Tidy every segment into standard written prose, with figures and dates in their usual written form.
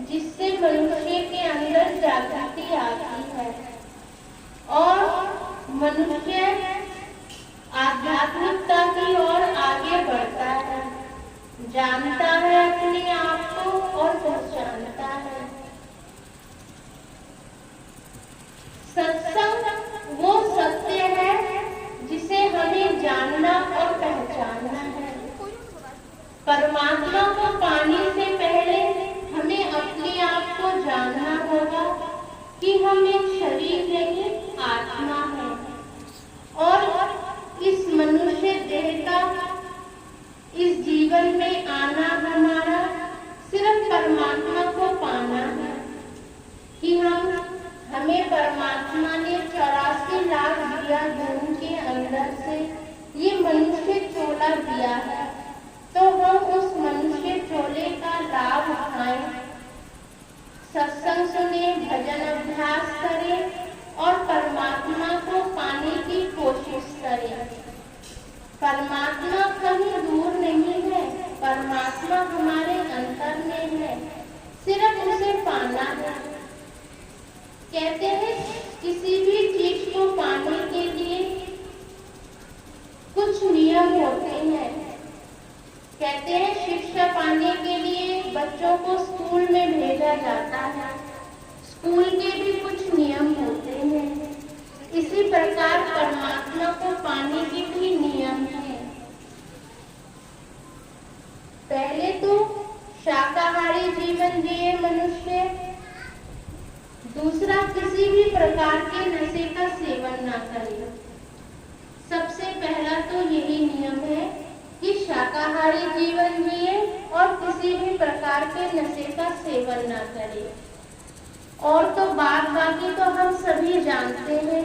जिससे मनुष्य के अंदर जागृति आती है और मनुष्य आध्यात्मिकता की ओर आगे बढ़ता है, जानता है अपने आप को और पहचानता है। सत्संग वो सत्य है जिसे हमें जानना और पहचानना है। परमात्मा को पाने से पहले हमें अपने आप को जानना होगा कि हम एक शरीर नहीं आत्मा है और इस मनुष्य देह का इस जीवन में आना हमारा सिर्फ परमात्मा को पाना है कि हमें परमात्मा ने 84 लाख दिया धन के अंदर से ये मनुष्य चोला दिया है, तो हम उस मनुष्य चोले का लाभ उठाएं, सत्संग सुने, भजन अभ्यास करें और परमात्मा को पाने की कोशिश करें। परमात्मा कहीं दूर नहीं है, परमात्मा हमारे अंतर में है, सिर्फ उसे पाना है। कहते हैं किसी भी चीज को पाने के लिए कुछ नियम होते हैं। कहते हैं शिक्षा पाने के लिए बच्चों को स्कूल में भेजा जाता है, स्कूल के भी कुछ नियम होते हैं। इसी प्रकार परमात्मा को पाने के भी नियम हैं। पहले तो शाकाहारी जीवन जिए मनुष्य, दूसरा किसी भी प्रकार के नशे का सेवन ना करे। सबसे पहला तो यही नियम है कि शाकाहारी जीवन जिए और किसी भी प्रकार के नशे का सेवन ना करे। और तो बात बाकी तो हम सभी जानते हैं,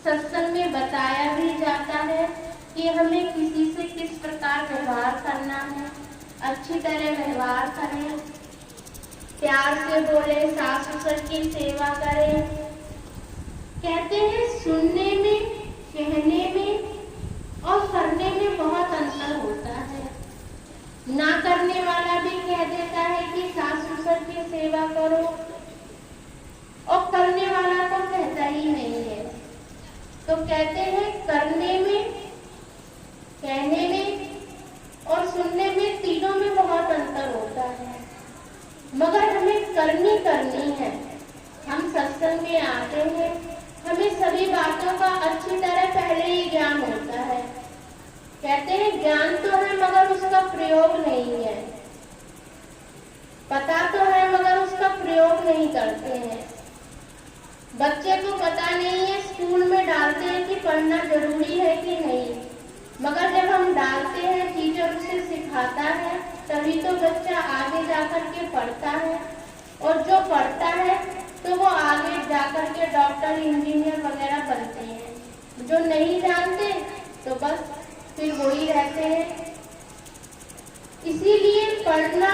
सत्संग में बताया भी जाता है कि हमें किसी से किस प्रकार व्यवहार करना है। अच्छी तरह व्यवहार करें, प्यार से बोले, सास ससुर की सेवा करें। कहते हैं सुनने में, कहने में और करने में बहुत अंतर होता है। ना करने वाला भी कह देता है कि सास ससुर की सेवा करो और करने वाला तो कहता ही नहीं है। तो कहते हैं करने में, कहने में और सुनने में, तीनों में बहुत अंतर होता है। मगर हमें करनी है। हम सत्संग में आते हैं, हमें सभी बातों का अच्छी तरह पहले ही ज्ञान होता है। कहते हैं ज्ञान तो है मगर उसका प्रयोग नहीं है, पता तो है मगर उसका प्रयोग नहीं करते हैं। बच्चे को पता नहीं है, स्कूल में डालते हैं कि पढ़ना जरूरी है कि नहीं, मगर जब हम डालते हैं, टीचर उसे सिखाता है, तभी तो बच्चा आगे जाकर के पढ़ता है। और जो पढ़ता है तो वो आगे जाकर के डॉक्टर, इंजीनियर वगैरह बनते हैं। जो नहीं जानते तो बस फिर वही रहते हैं। इसीलिए पढ़ना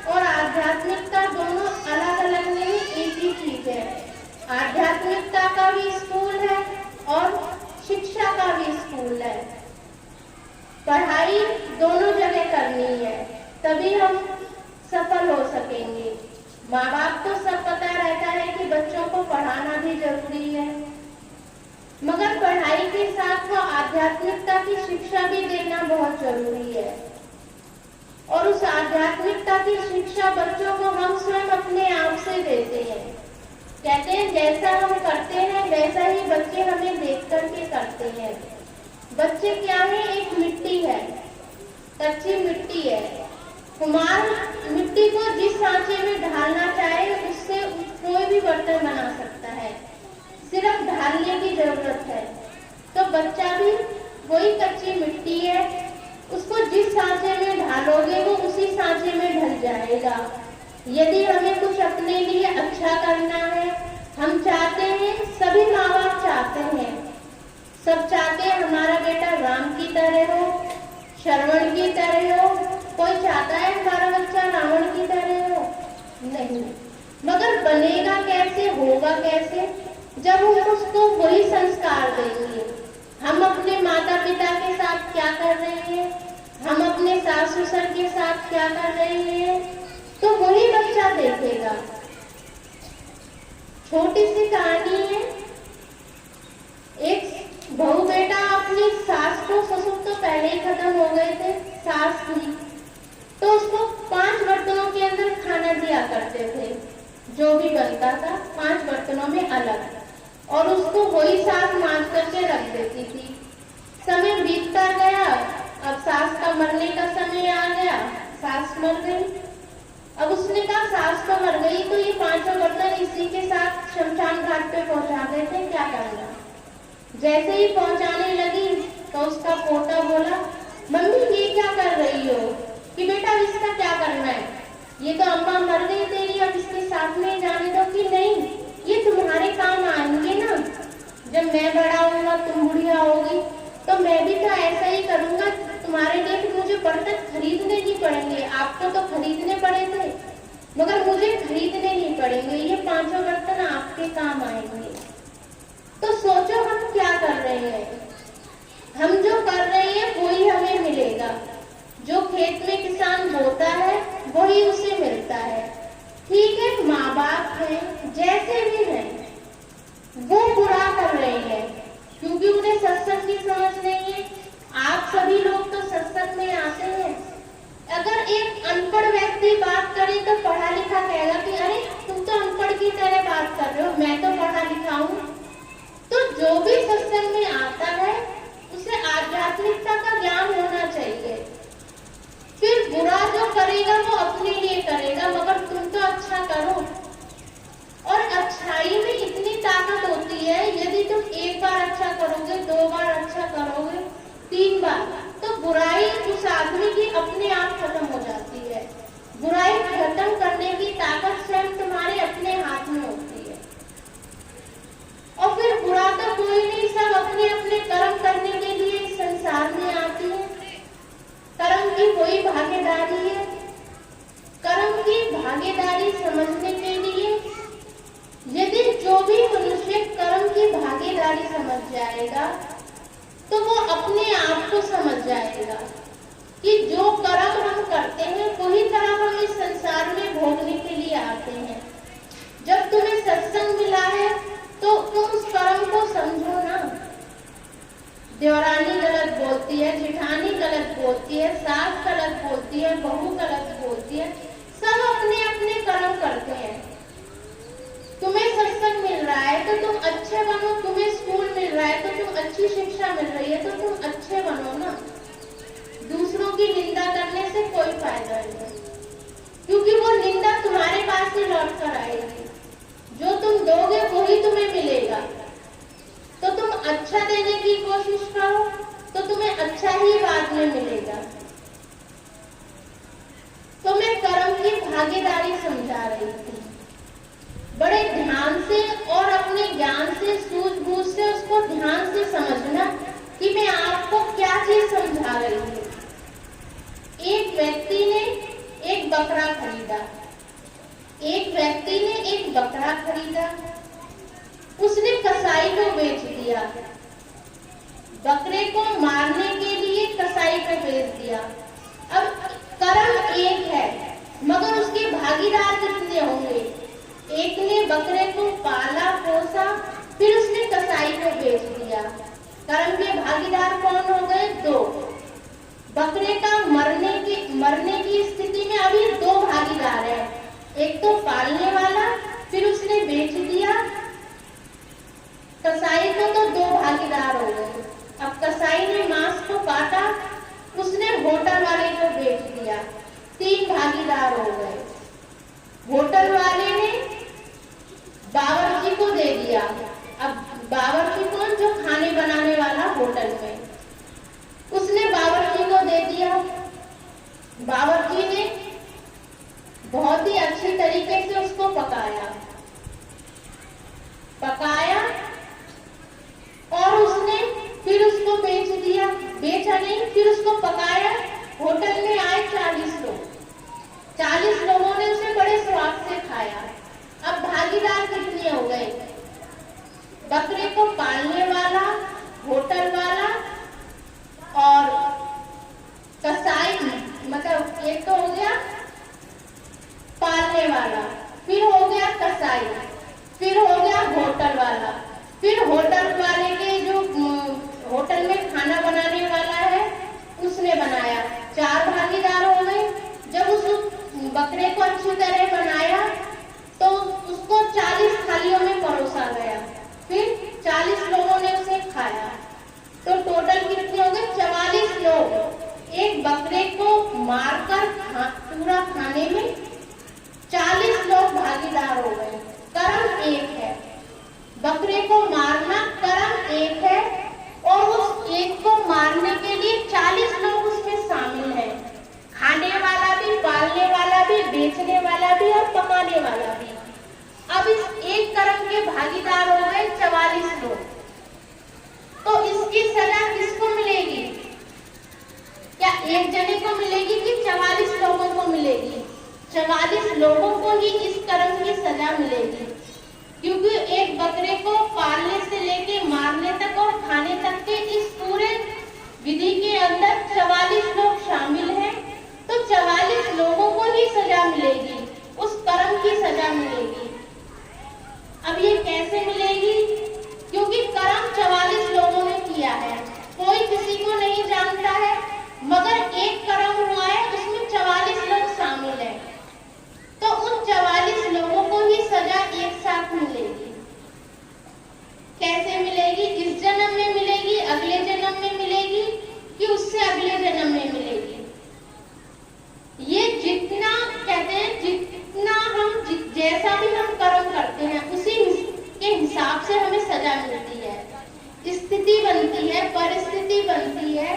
और आध्यात्मिकता दोनों अलग अलग नहीं, एक ही चीज है। आध्यात्मिकता का भी स्कूल है और शिक्षा का भी स्कूल है। पढ़ाई दोनों जगह करनी है, तभी हम सफल हो सकेंगे। माँ बाप को सब पता रहता है कि बच्चों को पढ़ाना भी जरूरी है, मगर पढ़ाई के साथ वो आध्यात्मिकता की शिक्षा भी देना बहुत जरूरी है। और उस आध्यात्मिकता की शिक्षा बच्चों को हम स्वयं अपने आप से देते हैं। कहते हैं जैसा हम करते हैं वैसा ही बच्चे हमें देख करके करते हैं। बच्चे क्या है, एक मिट्टी है, कच्ची मिट्टी है। कुम्हार मिट्टी को जिस सांचे में ढालना चाहे उससे कोई भी बर्तन बना सकता है, सिर्फ ढालने की जरूरत है। तो बच्चा भी वही कच्ची मिट्टी है, उसको जिस सांचे में ढालोगे वो उसी सांचे में ढल जाएगा। यदि हमें कुछ अपने लिए अच्छा करना है, हम चाहते हैं, सभी माँ बाप चाहते हैं, सब चाहते हैं हमारा बेटा राम की तरह हो, श्रवण की तरह हो। कोई चाहता है हमारा बच्चा रावण की तरह हो? नहीं। मगर बनेगा कैसे, होगा कैसे? जब हम उसको वही संस्कार देंगे। हम अपने माता पिता के साथ क्या कर रहे हैं, हम अपने सास ससुर के साथ क्या कर रहे हैं, तो वही बच्चा देखेगा। छोटी सी कहानी है। एक बहू बेटा अपनी सास को, ससुर तो पहले ही खत्म हो गए थे, सास थी तो उसको 5 बर्तनों के अंदर खाना दिया करते थे, जो भी बनता था 5 बर्तनों में अलग, और उसको वही सास मांज करके रख देती थी। समय बीतता गया, अब सास का मरने का समय आ गया, सास मर गई। अब उसने कहा सास तो मर गई तो ये 5 बर्तन इसी के साथ शमशान घाट पे पहुंचा देते, क्या करना। जैसे ही पहुंचाने लगी तो उसका पोता बोला, मम्मी ये क्या कर रही हो, कि बेटा इसका क्या करना है, ये तो अम्मा मर गई तेरी, अब इसके साथ में जाने दो। कि नहीं, ये तुम्हारे काम आएंगे ना, जब मैं बड़ा होऊंगा तुम बुढ़िया होगी तो मैं भी तो ऐसा ही करूंगा, तुम्हारे लिए तो मुझे बर्तन खरीदने नहीं पड़ेंगे, आपको तो खरीदने पड़े थे मगर मुझे खरीदने नहीं पड़ेंगे, ये 5 बर्तन आपके काम आएंगे। तो सोचो हम क्या कर रहे हैं, हम जो कर रहे हैं वही हमें मिलेगा। जो खेत में किसान बोता है वही उसे मिलता है। ठीक है, माँ बाप हैं, जैसे भी हैं, वो बुरा कर रहे हैं क्योंकि उन्हें सत्संग की समझ नहीं है। आप सभी लोग तो सत्संग में आते हैं। अगर एक अनपढ़ व्यक्ति बात करे तो पढ़ा लिखा कहेगा कि अरे तुम तो अनपढ़ की तरह बात कर रहे हो, मैं तो पढ़ा लिखा हूँ। तो जो भी सत्संग में आता है उसे आध्यात्मिकता का ज्ञान होना चाहिए। फिर बुरा जो करेगा वो अपने लिए करेगा, मगर तुम तो अच्छा करो। और अच्छाई में इतनी ताकत होती है, यदि तुम 1 बार अच्छा करोगे, 2 बार अच्छा करोगे, 3 बार, तो बुराई उस आदमी की अपने आप खत्म हो जाती है। बुराई खत्म करने की ताकत स्वयं तुम्हारे अपने हाथ में होती है। और फिर बुरा तो कोई नहीं, सब अपने अपने कर्म करने के लिए इस संसार में आती है। कर्म की कोई भागीदारी है। कर्म की भागीदारी समझने के लिए यदि जो भी मनुष्य कर्म की भागीदारी समझ जाएगा तो वो अपने आप को समझ जाएगा कि जो कर्म हम करते हैं वही कर्म हम इस संसार में भोगने के लिए आते हैं। जब तुम्हें सत्संग मिला है तो तुम उस कर्म को समझो ना। देवरानी गलत बोलती है, जेठानी गलत बोलती है, सास गलत बोलती है, बहू गलत बोलती है, सब अपने अपने कर्म करते हैं। तुम्हें सत्संग मिल रहा है तो तुम अच्छे बनो, तुम्हें स्कूल मिल रहा है तो तुम अच्छी शिक्षा मिल रही है तो तुम अच्छे बनो ना। दूसरों की निंदा करने से कोई फायदा नहीं, क्योंकि वो निंदा तुम्हारे पास ही लौट कर आएगी। जो तुम दोगे वही तुम्हें मिलेगा। तो तुम अच्छा देने की कोशिश करो तो तुम्हें अच्छा ही बाद में मिलेगा। तो मैं कर्म की भागीदारी समझा रही थी। बड़े ध्यान से और अपने ज्ञान से, सूझबूझ से उसको ध्यान से समझना कि मैं आपको क्या चीज समझा रही हूँ। एक व्यक्ति ने एक बकरा खरीदा। एक व्यक्ति ने एक बकरा खरीदा, उसने कसाई को बेच दिया। बकरे को मारने के लिए कसाई को बेच दिया। अब कर्म एक है मगर उसके भागीदार कितने होंगे? एक ने बकरे को पाला पोसा, फिर उसने कसाई को बेच दिया। कर्म के भागीदार कौन हो गए? 2। बकरे का मरने की स्थिति में अभी 2 भागीदार है। एक तो पालने वाला, फिर उसने बेच दिया कसाई को, तो 2 भागीदार हो गए। अब कसाई ने मांस को काटा, उसने होटल वाले को बेच दिया, 3 भागीदार हो गए। होटल वाले ने बावर्ची को दे दिया। अब बावर्ची कौन? जो खाने बनाने वाला होटल में, उसने बावर्ची को दे दिया। बावर्ची ने बहुत ही अच्छी तरीके से उसको पकाया और उसने फिर उसको बेच दिया। बेचा नहीं, फिर उसको पकाया। होटल में आए 40 लोग। 40 लोगों ने उसे बड़े स्वाद से खाया। अब भागीदार कितने हो गए? बकरे को पालने वाला, होटल वाला और कसाई, मतलब एक तो हो गया पालने वाला। वाला, फिर हो गया कसाई, फिर हो गया होटल वाला, फिर होटल वाले के जो होटल में खाना बनाने वाला है उसने बनाया। 4 भागीदार हो गए। जब उस बकरे को अच्छी तरह बनाया तो उसको 40 थालियों में परोसा गया, फिर 40 लोगों ने उसे खाया। तो टोटल कितने हो गए? 44 लोग। एक बकरे को मारकर पूरा खाने में 40 लोग भागीदार हो गए। कर्म एक है, बकरे को मारना कर्म एक है, और उस एक को मारने के लिए 40 लोग उसमें शामिल हैं। खाने वाला भी, पालने वाला भी, बेचने वाला भी और पकाने वाला भी। अब इस एक कर्म के भागीदार हो गए 44 लोग। तो इसकी सजा किसको मिलेगी? क्या एक जने को मिलेगी कि 44 लोगों को मिलेगी? 44 लोगों को ही इस कर्म की सजा मिलेगी, क्योंकि एक बकरे को पालने से लेके मारने तक और खाने तक के इस पूरे विधि के अंदर 44 लोग शामिल हैं। तो 44 लोगों को ही सजा मिलेगी, उस कर्म की सजा मिलेगी। अब ये कैसे मिलेगी? क्योंकि कर्म 44 लोगों ने किया है, कोई किसी को नहीं जानता है, मगर एक कर्म हुआ है उसमें 44 लोग शामिल हैं। तो उन 44 लोगों को ही सजा एक साथ मिलेगी। कैसे मिलेगी? इस जन्म में मिलेगी, अगले जन्म में मिलेगी, कि उससे अगले जन्म में मिलेगी? ये जितना कहते हैं, जितना हम जैसा भी हम कर्म करते हैं उसी के हिसाब से हमें सजा मिलती है। स्थिति बनती है, परिस्थिति बनती है,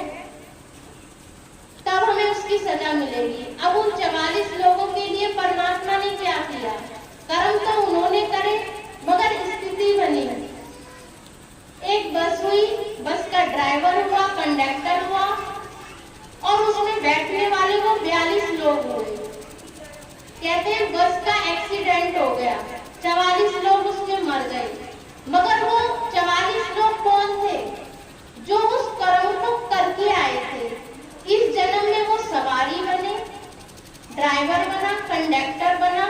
तब हमें उसकी सजा मिलेगी। अब उन 44 लोगों के लिए परमात्मा ने क्या किया? कर्म तो उन्होंने करे, मगर स्थिति बनी। एक बस हुई, बस का ड्राइवर हुआ, कंडक्टर हुआ, और उसमें बैठने वाले को 42 लोग हुए। कहते हैं बस का एक्सीडेंट हो गया, 44 लोग उसमें मर गए, मगर वो 44 लोग कौन थे? जो उस कर्म को करके आए थे। इस जन्म में वो सवारी बने, ड्राइवर बना, कंडक्टर बना,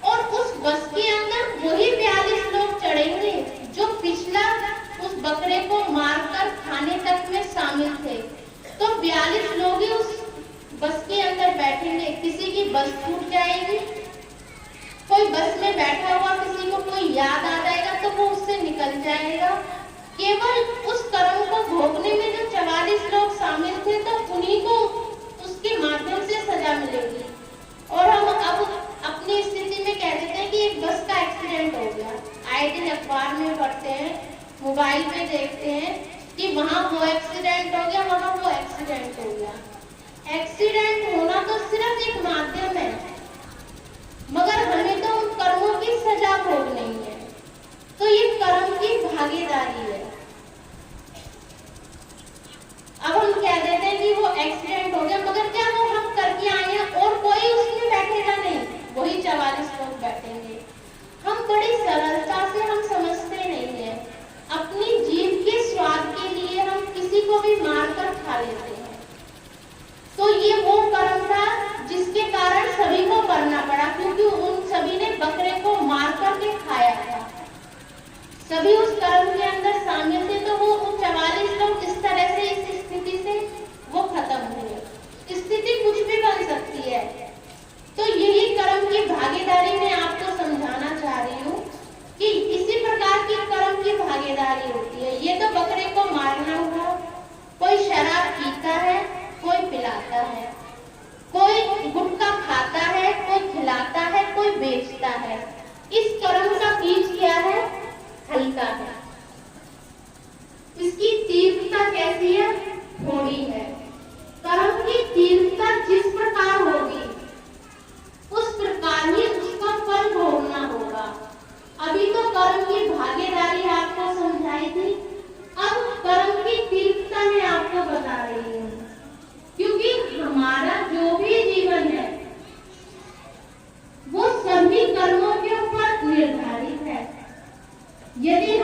और उस बस के अंदर वही 42 लोग चढ़ेंगे जो पिछला उस बकरे को मारकर खाने तक में शामिल थे। तो 42 लोग ही उस बस के अंदर बैठेंगे। किसी की बस छूट जाएगी, कोई बस में बैठा हुआ किसी को कोई याद आ जाएगा तो वो उससे निकल जाएगा। केवल उस कर्म को भोगने में जो 44 लोग शामिल थे, तो उन्हीं को उसके माध्यम से सजा मिलेगी। और हम अब अपनी स्थिति में कह देते हैं कि एक बस का एक्सीडेंट हो गया, आए दिन अखबार में पढ़ते हैं, मोबाइल पे देखते हैं कि वहां वो एक्सीडेंट हो गया, वहां वो एक्सीडेंट हो गया। एक्सीडेंट होना तो सिर्फ एक माध्यम है, मगर हमें तो उन कर्मों की सजा भोगनी है। तो ये कर्म की भागीदारी है। अब हम कह देते हैं कि वो एक्सीडेंट हो गया, मगर क्या वो हम करके आए हैं और कोई उसमें बैठेगा नहीं, वही 44 लोग बैठेंगे। हम बड़ी सरलता से हम समझते नहीं है, अपनी जीभ के स्वाद के लिए हम किसी को भी मारकर खा लेते हैं। तो ये वो कर्म था जिसके कारण सभी को करना पड़ा, क्योंकि उन सभी ने बकरे को मार करके खाया था। सभी उस कर्म के अंदर शामिल थे। तो वो 44 लोग इस तरह से, इस स्थिति से वो खत्म हुए। स्थिति कुछ भी बन सकती है। तो यही कर्म की भागीदारी मैं आपको समझाना चाह रही हूँ कि इसी प्रकार की कर्म की भागीदारी होती है। ये तो बकरे को मारना हुआ, कोई शराब पीता है, कोई पिलाता है, कोई गुटखा खाता है, कोई खिलाता है, कोई बेचता है। इस कर्म का बीज क्या है? हल्का है। इसकी तीव्रता कैसी है? थोड़ी है। कर्म की तीव्रता जिस प्रकार होगी उस प्रकार ही उसका फल भोगना होगा। अभी तो कर्म की भागीदारी आपको समझाई थी, अब कर्म की तीव्रता मैं आपको बता रही हूँ, क्योंकि हमारा जो भी जीवन है वो सभी कर्मों के ऊपर निर्धारित है। यदि